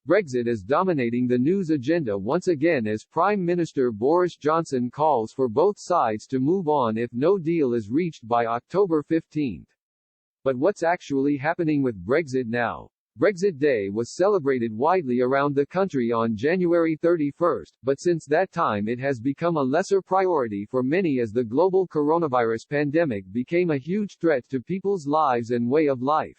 Brexit is dominating the news agenda once again as Prime Minister Boris Johnson calls for both sides to move on if no deal is reached by October 15. But what's actually happening with Brexit now? Brexit Day was celebrated widely around the country on January 31, but since that time it has become a lesser priority for many as the global coronavirus pandemic became a huge threat to people's lives and way of life.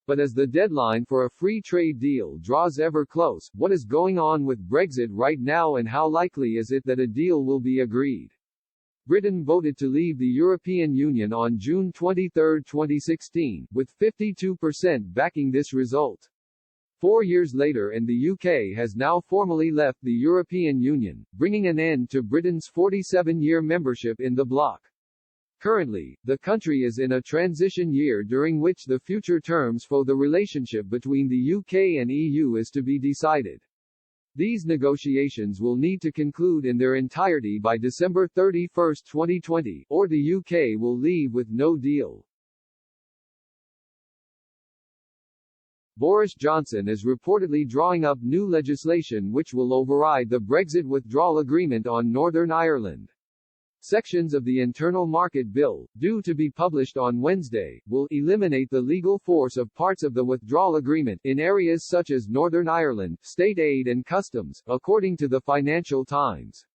But as the deadline for a free trade deal draws ever close, what is going on with Brexit right now and how likely is it that a deal will be agreed? Britain voted to leave the European Union on June 23, 2016, with 52% backing this result. 4 years later and the UK has now formally left the European Union, bringing an end to Britain's 47-year membership in the bloc. Currently, the country is in a transition year during which the future terms for the relationship between the UK and EU is to be decided. These negotiations will need to conclude in their entirety by December 31, 2020, or the UK will leave with no deal. Boris Johnson is reportedly drawing up new legislation which will override the Brexit withdrawal agreement on Northern Ireland. Sections of the Internal Market Bill, due to be published on Wednesday, will eliminate the legal force of parts of the withdrawal agreement in areas such as Northern Ireland, state aid and customs, according to the Financial Times.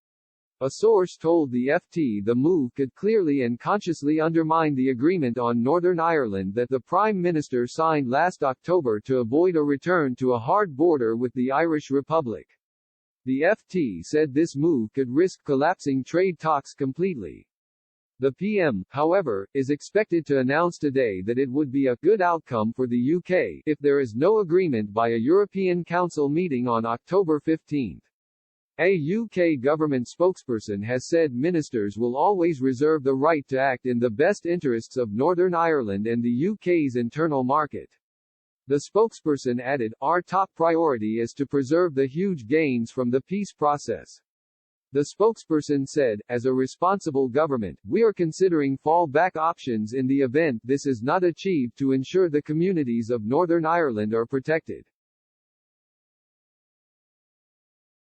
A source told the FT the move could clearly and consciously undermine the agreement on Northern Ireland that the Prime Minister signed last October to avoid a return to a hard border with the Irish Republic. The FT said this move could risk collapsing trade talks completely. The PM, however, is expected to announce today that it would be a good outcome for the UK if there is no agreement by a European Council meeting on October 15. A UK government spokesperson has said ministers will always reserve the right to act in the best interests of Northern Ireland and the UK's internal market. The spokesperson added, "Our top priority is to preserve the huge gains from the peace process." The spokesperson said, "As a responsible government, we are considering fallback options in the event this is not achieved to ensure the communities of Northern Ireland are protected."